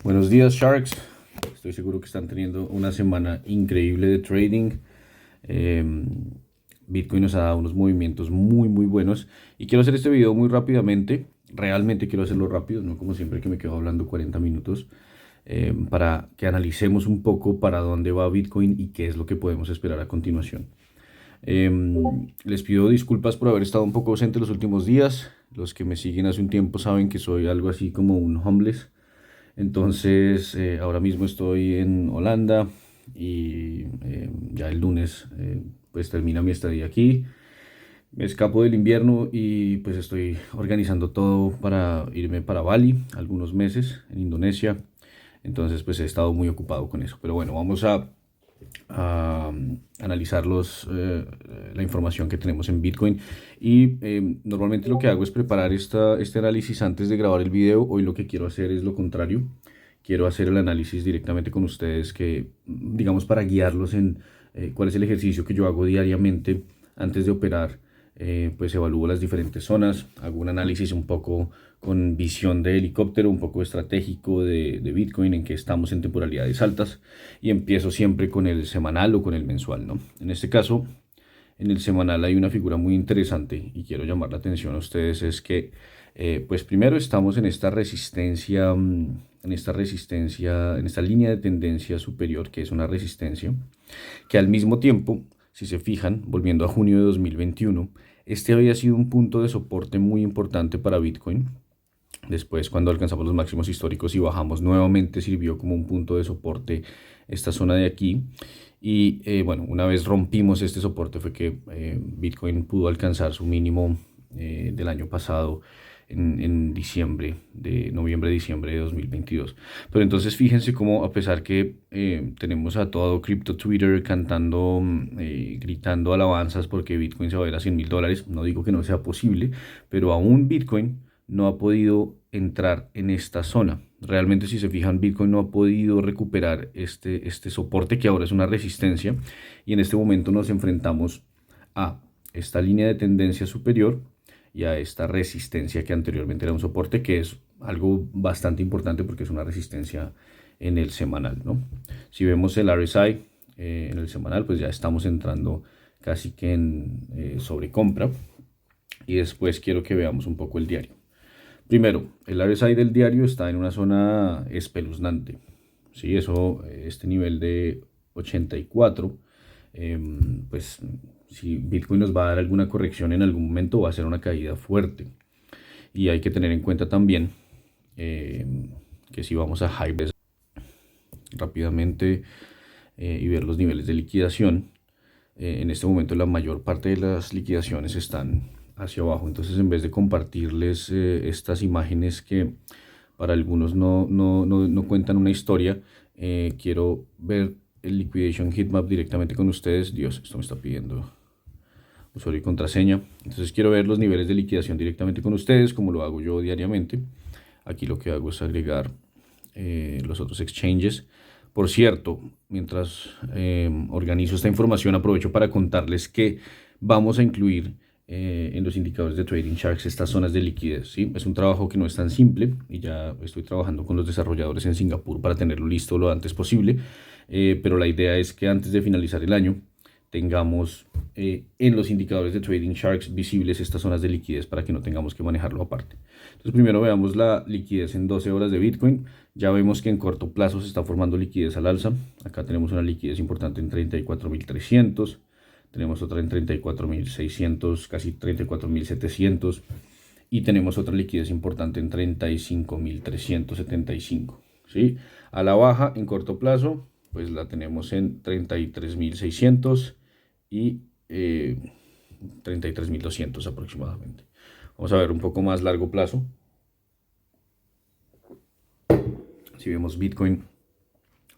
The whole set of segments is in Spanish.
Buenos días, Sharks. Estoy seguro que están teniendo una semana increíble de trading. Eh, Bitcoin nos ha dado unos movimientos muy buenos. Y quiero hacer este video muy rápidamente. Realmente quiero hacerlo rápido, no como siempre que me quedo hablando 40 minutos. Para que analicemos un poco para dónde va Bitcoin y qué es lo que podemos esperar a continuación. Les pido disculpas por haber estado un poco ausente los últimos días. Los que me siguen hace un tiempo saben que soy algo así como un homeless. Entonces, ahora mismo estoy en Holanda y ya el lunes pues termina mi estadía aquí. Me escapo del invierno y pues estoy organizando todo para irme para Bali algunos meses en Indonesia. Entonces, pues he estado muy ocupado con eso. Pero bueno, vamos a analizar la información que tenemos en Bitcoin. Y normalmente lo que hago es preparar este análisis antes de grabar el video. Hoy lo que quiero hacer es lo contrario. Quiero hacer el análisis directamente con ustedes, digamos, para guiarlos en cuál es el ejercicio que yo hago diariamente antes de operar. Pues evalúo las diferentes zonas, hago un análisis un poco con visión de helicóptero, un poco estratégico de Bitcoin, en que estamos en temporalidades altas, y empiezo siempre con el semanal o con el mensual, ¿no? En este caso, en el semanal hay una figura muy interesante y quiero llamar la atención a ustedes, es que pues primero estamos en esta resistencia, en esta línea de tendencia superior, que es una resistencia, que al mismo tiempo, si se fijan, volviendo a junio de 2021, este había sido un punto de soporte muy importante para Bitcoin. Después, cuando alcanzamos los máximos históricos y bajamos, nuevamente sirvió como un punto de soporte esta zona de aquí. Y bueno, una vez rompimos este soporte fue que Bitcoin pudo alcanzar su mínimo del año pasado en noviembre-diciembre de 2022. Pero entonces fíjense cómo, a pesar que tenemos a todo Crypto Twitter cantando, gritando alabanzas porque Bitcoin se va a ir a $100,000, no digo que no sea posible, pero aún Bitcoin no ha podido entrar en esta zona. Realmente, si se fijan, Bitcoin no ha podido recuperar este soporte, que ahora es una resistencia, y en este momento nos enfrentamos a esta línea de tendencia superior y a esta resistencia que anteriormente era un soporte, que es algo bastante importante porque es una resistencia en el semanal, ¿no? Si vemos el RSI en el semanal, pues ya estamos entrando casi que en sobrecompra. Y después quiero que veamos un poco el diario. Primero, el RSI del diario está en una zona espeluznante. Sí, este nivel de 84, pues si Bitcoin nos va a dar alguna corrección en algún momento, va a ser una caída fuerte. Y hay que tener en cuenta también que si vamos a Hybrid rápidamente y ver los niveles de liquidación, en este momento la mayor parte de las liquidaciones están hacia abajo. Entonces, en vez de compartirles estas imágenes que para algunos no cuentan una historia, quiero ver el Liquidation Heatmap directamente con ustedes. Dios, esto me está pidiendo usuario y contraseña. Entonces quiero ver los niveles de liquidación directamente con ustedes, como lo hago yo diariamente. Aquí lo que hago es agregar los otros exchanges. Por cierto, mientras organizo esta información, aprovecho para contarles que vamos a incluir en los indicadores de Trading Sharks estas zonas de liquidez, ¿sí? Es un trabajo que no es tan simple y ya estoy trabajando con los desarrolladores en Singapur para tenerlo listo lo antes posible, pero la idea es que antes de finalizar el año tengamos en los indicadores de Trading Sharks visibles estas zonas de liquidez para que no tengamos que manejarlo aparte. Entonces, primero veamos la liquidez en 12 horas de Bitcoin. Ya vemos que en corto plazo se está formando liquidez al alza. Acá tenemos una liquidez importante en 34.300. Tenemos otra en 34.600, casi 34.700. Y tenemos otra liquidez importante en 35.375. ¿Sí? A la baja, en corto plazo, pues la tenemos en 33.600 y 33.200 aproximadamente. Vamos a ver un poco más largo plazo. Si vemos Bitcoin,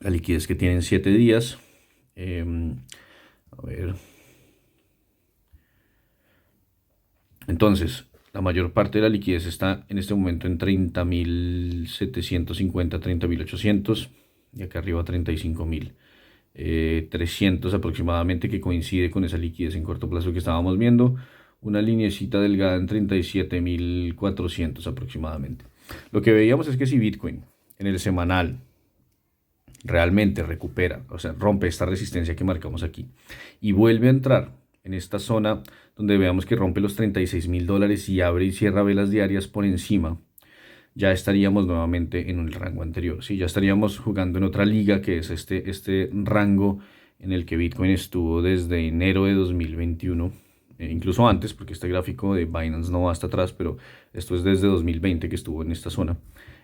la liquidez que tiene en 7 días. A ver. Entonces, la mayor parte de la liquidez está en este momento en 30.750, 30.800 y acá arriba 35.300 aproximadamente, que coincide con esa liquidez en corto plazo que estábamos viendo. Una lineecita delgada en 37.400 aproximadamente. Lo que veíamos es que si Bitcoin en el semanal realmente recupera, o sea, rompe esta resistencia que marcamos aquí y vuelve a entrar en esta zona donde veamos que rompe los $36.000 y abre y cierra velas diarias por encima, ya estaríamos nuevamente en el rango anterior, ¿sí? Ya estaríamos jugando en otra liga que es este rango en el que Bitcoin estuvo desde enero de 2021, incluso antes, porque este gráfico de Binance no va hasta atrás, pero esto es desde 2020 que estuvo en esta zona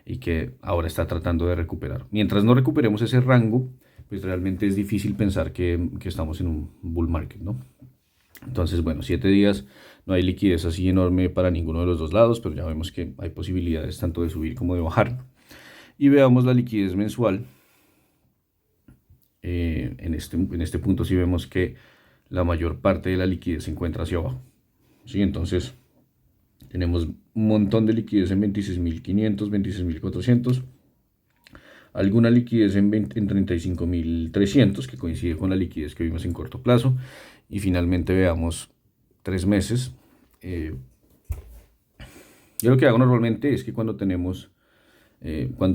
y que ahora está tratando de recuperar. Mientras no recuperemos ese rango, pues realmente es difícil pensar que estamos en un bull market, ¿no? Entonces, bueno, 7 días, no hay liquidez así enorme para ninguno de los dos lados, pero ya vemos que hay posibilidades tanto de subir como de bajar. Y veamos la liquidez mensual. En este punto sí vemos que la mayor parte de la liquidez se encuentra hacia abajo. ¿Sí? Entonces, tenemos un montón de liquidez en 26.500, 26.400. Alguna liquidez en 35.300, que coincide con la liquidez que vimos en corto plazo. Y finalmente veamos 3 meses. Yo lo que hago normalmente es que cuando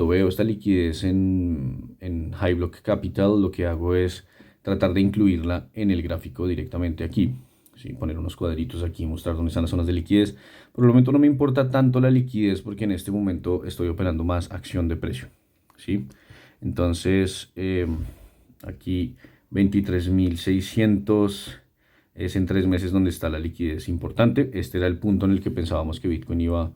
veo esta liquidez en High Block Capital, lo que hago es tratar de incluirla en el gráfico directamente aquí. ¿Sí? Poner unos cuadritos aquí, mostrar dónde están las zonas de liquidez. Por el momento no me importa tanto la liquidez porque en este momento estoy operando más acción de precio. ¿Sí? Entonces, aquí 23.600 es en 3 meses donde está la liquidez importante. Este era el punto en el que pensábamos que Bitcoin iba a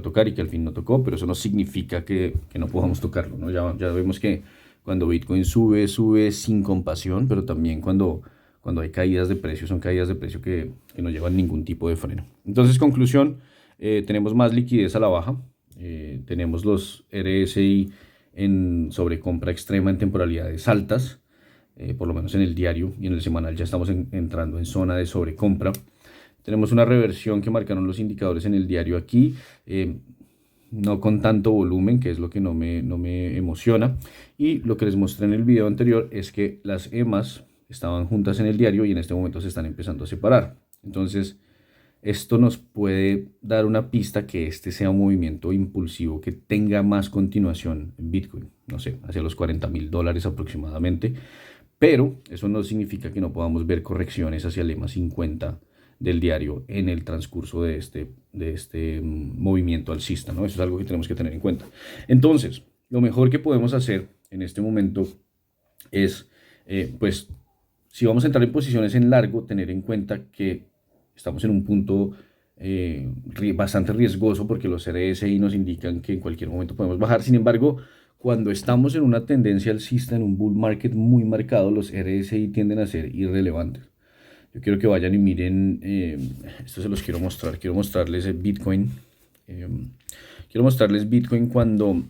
tocar y que al fin no tocó, pero eso no significa que no podamos tocarlo, ¿no? Ya vemos que cuando Bitcoin sube sin compasión, pero también cuando hay caídas de precio, son caídas de precio que no llevan ningún tipo de freno. Entonces, conclusión, tenemos más liquidez a la baja, tenemos los RSI en sobrecompra extrema en temporalidades altas, por lo menos en el diario y en el semanal ya estamos entrando en zona de sobrecompra. Tenemos una reversión que marcaron los indicadores en el diario aquí, no con tanto volumen, que es lo que no me emociona. Y lo que les mostré en el video anterior es que las EMAs estaban juntas en el diario y en este momento se están empezando a separar. Entonces, esto nos puede dar una pista que este sea un movimiento impulsivo que tenga más continuación en Bitcoin, no sé, hacia los $40.000 aproximadamente. Pero eso no significa que no podamos ver correcciones hacia el EMA 50 del diario en el transcurso de este movimiento alcista, ¿no? Eso es algo que tenemos que tener en cuenta. Entonces, lo mejor que podemos hacer en este momento es, pues, si vamos a entrar en posiciones en largo, tener en cuenta que estamos en un punto bastante riesgoso porque los RSI nos indican que en cualquier momento podemos bajar. Sin embargo, cuando estamos en una tendencia alcista, en un bull market muy marcado, los RSI tienden a ser irrelevantes. Yo quiero que vayan y miren, esto se los quiero mostrar, quiero mostrarles el Bitcoin. Quiero mostrarles Bitcoin cuando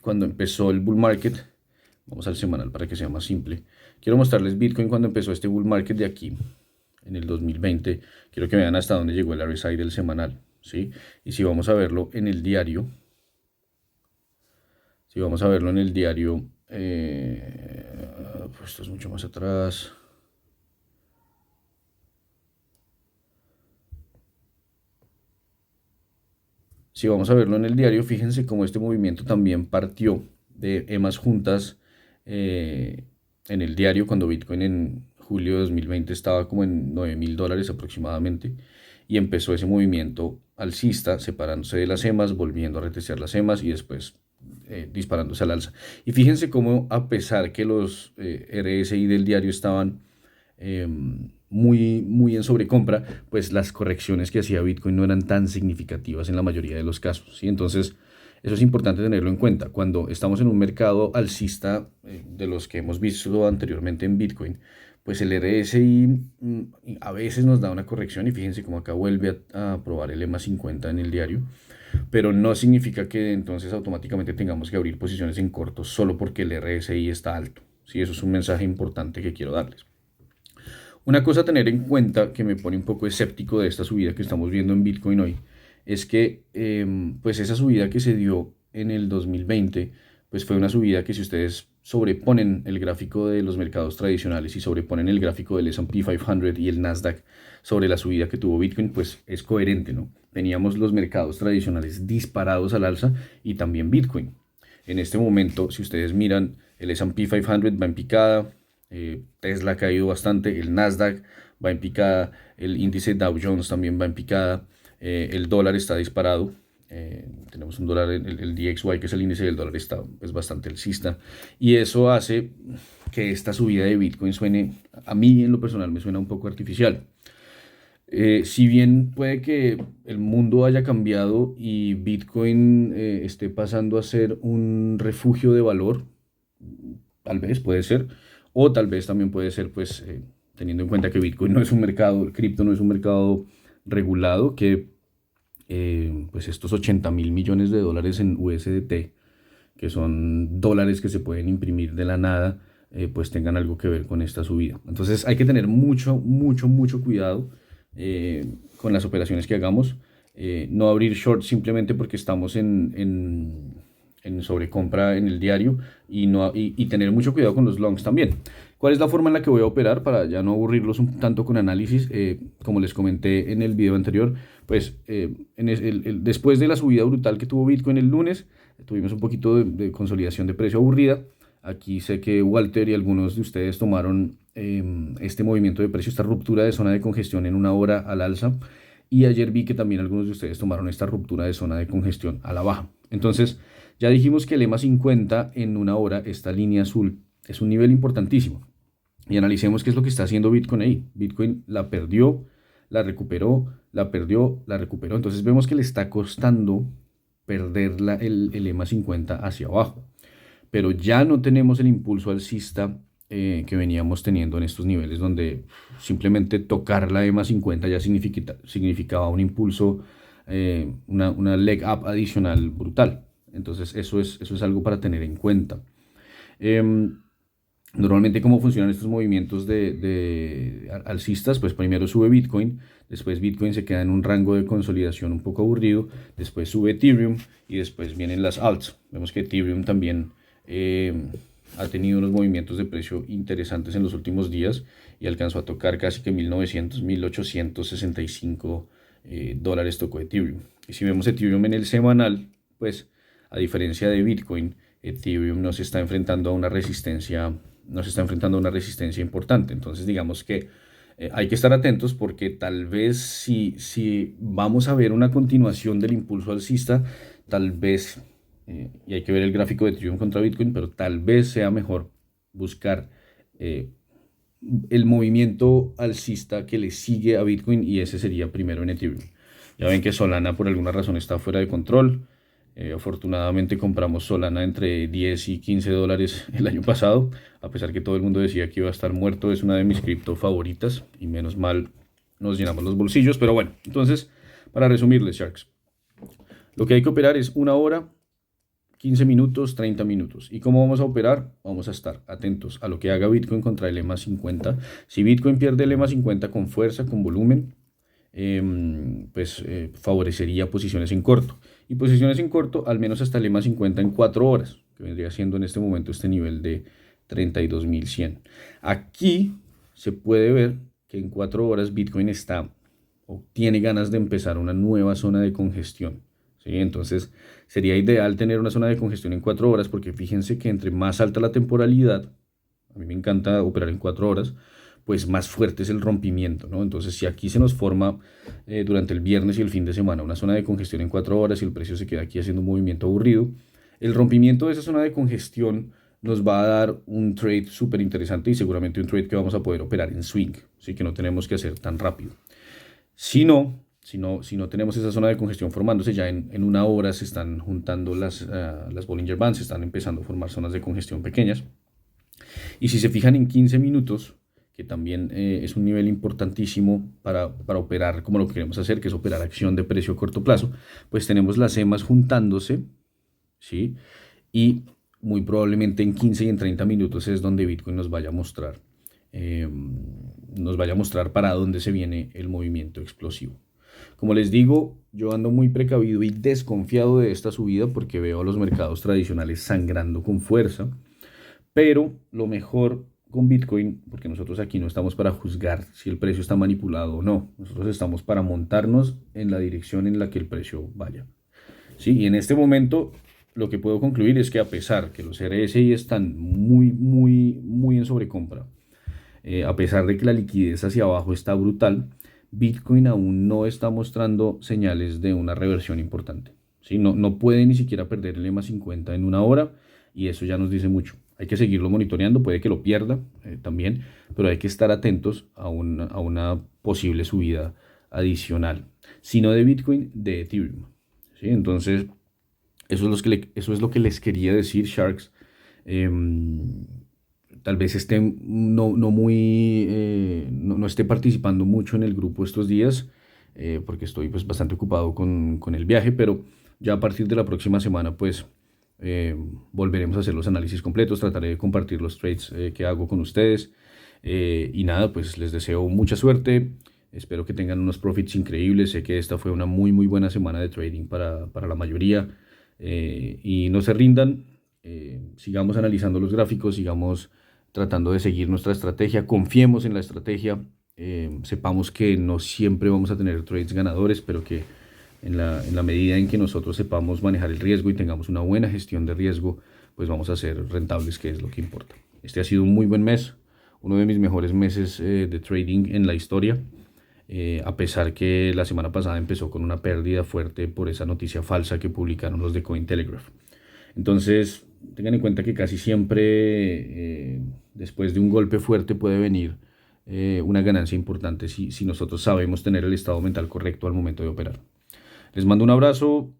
empezó el bull market. Vamos al semanal para que sea más simple. Quiero mostrarles Bitcoin cuando empezó este bull market de aquí, en el 2020. Quiero que vean hasta dónde llegó el RSI del semanal, ¿sí? Y si vamos a verlo en el diario, pues esto es mucho más atrás. Si vamos a verlo en el diario, fíjense cómo este movimiento también partió de EMAs juntas en el diario cuando Bitcoin en julio de 2020 estaba como en $9.000 aproximadamente y empezó ese movimiento alcista separándose de las EMAs, volviendo a retestear las EMAs y después disparándose al alza. Y fíjense cómo a pesar que los RSI del diario estaban muy en sobrecompra, pues las correcciones que hacía Bitcoin no eran tan significativas en la mayoría de los casos, ¿sí? Entonces, eso es importante tenerlo en cuenta. Cuando estamos en un mercado alcista de los que hemos visto anteriormente en Bitcoin, pues el RSI a veces nos da una corrección y fíjense cómo acá vuelve a probar el EMA 50 en el diario, pero no significa que entonces automáticamente tengamos que abrir posiciones en corto solo porque el RSI está alto, ¿sí? Eso es un mensaje importante que quiero darles. Una cosa a tener en cuenta que me pone un poco escéptico de esta subida que estamos viendo en Bitcoin hoy es que pues esa subida que se dio en el 2020 pues fue una subida que si ustedes sobreponen el gráfico de los mercados tradicionales y sobreponen el gráfico del S&P 500 y el Nasdaq sobre la subida que tuvo Bitcoin, pues es coherente, ¿no? teníamos los mercados tradicionales disparados al alza y también Bitcoin. En este momento, si ustedes miran, el S&P 500 va en picada, Tesla ha caído bastante, el Nasdaq va en picada, el índice Dow Jones también va en picada, el dólar está disparado. Tenemos un dólar, el DXY, que es el índice del dólar, está pues, bastante alcista. Y eso hace que esta subida de Bitcoin suene, a mí en lo personal, me suena un poco artificial. Si bien puede que el mundo haya cambiado y Bitcoin esté pasando a ser un refugio de valor, tal vez puede ser, o tal vez también puede ser, pues, teniendo en cuenta que Bitcoin no es un mercado, el cripto no es un mercado regulado, que pues estos 80.000 millones de dólares en USDT, que son dólares que se pueden imprimir de la nada, pues tengan algo que ver con esta subida. Entonces hay que tener mucho, mucho, mucho cuidado con las operaciones que hagamos. No abrir short simplemente porque estamos en sobrecompra en el diario y tener mucho cuidado con los longs también. ¿Cuál es la forma en la que voy a operar para ya no aburrirlos un tanto con análisis? Como les comenté en el video anterior, pues después de la subida brutal que tuvo Bitcoin el lunes, tuvimos un poquito de consolidación de precio aburrida. Aquí sé que Walter y algunos de ustedes tomaron este movimiento de precio, esta ruptura de zona de congestión en una hora al alza. Y ayer vi que también algunos de ustedes tomaron esta ruptura de zona de congestión a la baja. Entonces, ya dijimos que el EMA 50 en una hora, esta línea azul, es un nivel importantísimo. Y analicemos qué es lo que está haciendo Bitcoin ahí. Bitcoin la perdió, la recuperó, la perdió, la recuperó. Entonces vemos que le está costando perder el EMA 50 hacia abajo. Pero ya no tenemos el impulso alcista que veníamos teniendo en estos niveles donde simplemente tocar la EMA 50 ya significaba un impulso, una leg up adicional brutal. Entonces eso es algo para tener en cuenta. Normalmente, ¿cómo funcionan estos movimientos de alcistas? Pues primero sube Bitcoin, después Bitcoin se queda en un rango de consolidación un poco aburrido, después sube Ethereum y después vienen las alts. Vemos que Ethereum también ha tenido unos movimientos de precio interesantes en los últimos días y alcanzó a tocar casi que 1900, 1865 dólares tocó Ethereum. Y si vemos Ethereum en el semanal, pues a diferencia de Bitcoin, Ethereum no se está enfrentando a una resistencia importante. Entonces digamos que hay que estar atentos porque tal vez si vamos a ver una continuación del impulso alcista, tal vez, y hay que ver el gráfico de Ethereum contra Bitcoin, pero tal vez sea mejor buscar el movimiento alcista que le sigue a Bitcoin y ese sería primero en Ethereum. Ya ven que Solana por alguna razón está fuera de control. Afortunadamente compramos Solana entre 10 y 15 dólares el año pasado, a pesar que todo el mundo decía que iba a estar muerto. Es una de mis cripto favoritas y menos mal nos llenamos los bolsillos. Pero bueno, entonces, para resumirles, Sharks, lo que hay que operar es una hora, 15 minutos, 30 minutos. ¿Y cómo vamos a operar? Vamos a estar atentos a lo que haga Bitcoin contra el EMA 50. Si Bitcoin pierde el EMA 50 con fuerza, con volumen, pues favorecería posiciones en corto. Y posiciones en corto, al menos hasta el EMA 50 en 4 horas, que vendría siendo en este momento este nivel de 32.100. Aquí se puede ver que en 4 horas Bitcoin está o tiene ganas de empezar una nueva zona de congestión. ¿Sí? Entonces sería ideal tener una zona de congestión en 4 horas porque fíjense que entre más alta la temporalidad, a mí me encanta operar en 4 horas, pues más fuerte es el rompimiento, ¿no? Entonces, si aquí se nos forma durante el viernes y el fin de semana una zona de congestión en 4 horas y el precio se queda aquí haciendo un movimiento aburrido, el rompimiento de esa zona de congestión nos va a dar un trade súper interesante y seguramente un trade que vamos a poder operar en swing, así que no tenemos que hacer tan rápido. Si no tenemos esa zona de congestión formándose, ya en una hora se están juntando las Bollinger Bands, se están empezando a formar zonas de congestión pequeñas. Y si se fijan en 15 minutos, que también es un nivel importantísimo para operar como lo que queremos hacer, que es operar acción de precio a corto plazo, pues tenemos las EMAs juntándose, ¿sí? Y muy probablemente en 15 y en 30 minutos es donde Bitcoin nos vaya a mostrar para dónde se viene el movimiento explosivo. Como les digo, yo ando muy precavido y desconfiado de esta subida porque veo a los mercados tradicionales sangrando con fuerza, pero lo mejor, con Bitcoin, porque nosotros aquí no estamos para juzgar si el precio está manipulado o no. Nosotros estamos para montarnos en la dirección en la que el precio vaya. Sí, y en este momento lo que puedo concluir es que a pesar que los RSI están muy en sobrecompra, a pesar de que la liquidez hacia abajo está brutal, Bitcoin aún no está mostrando señales de una reversión importante. ¿Sí? No puede ni siquiera perder el EMA 50 en una hora y eso ya nos dice mucho. Hay que seguirlo monitoreando, puede que lo pierda también, pero hay que estar atentos a una posible subida adicional. Si no de Bitcoin, de Ethereum. ¿Sí? Entonces, eso es lo que les quería decir, Sharks. Tal vez esté no esté participando mucho en el grupo estos días, porque estoy pues bastante ocupado con el viaje, pero ya a partir de la próxima semana pues volveremos a hacer los análisis completos, trataré de compartir los trades que hago con ustedes, y nada, pues les deseo mucha suerte, espero que tengan unos profits increíbles, sé que esta fue una muy buena semana de trading para la mayoría, y no se rindan, sigamos analizando los gráficos, sigamos tratando de seguir nuestra estrategia, confiemos en la estrategia, sepamos que no siempre vamos a tener trades ganadores, pero que en la medida en que nosotros sepamos manejar el riesgo y tengamos una buena gestión de riesgo, pues vamos a ser rentables, que es lo que importa. Este ha sido un muy buen mes, uno de mis mejores meses de trading en la historia, a pesar que la semana pasada empezó con una pérdida fuerte por esa noticia falsa que publicaron los de Cointelegraph. Entonces, tengan en cuenta que casi siempre después de un golpe fuerte puede venir una ganancia importante si nosotros sabemos tener el estado mental correcto al momento de operar. Les mando un abrazo,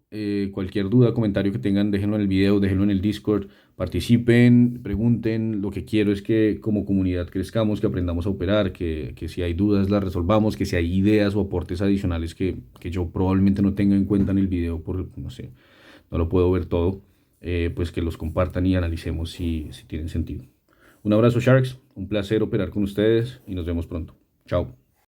cualquier duda, comentario que tengan, déjenlo en el video, déjenlo en el Discord, participen, pregunten, lo que quiero es que como comunidad crezcamos, que aprendamos a operar, que si hay dudas las resolvamos, que si hay ideas o aportes adicionales que yo probablemente no tenga en cuenta en el video, no sé, no lo puedo ver todo, pues que los compartan y analicemos si tienen sentido. Un abrazo, Sharks, un placer operar con ustedes y nos vemos pronto. Chao.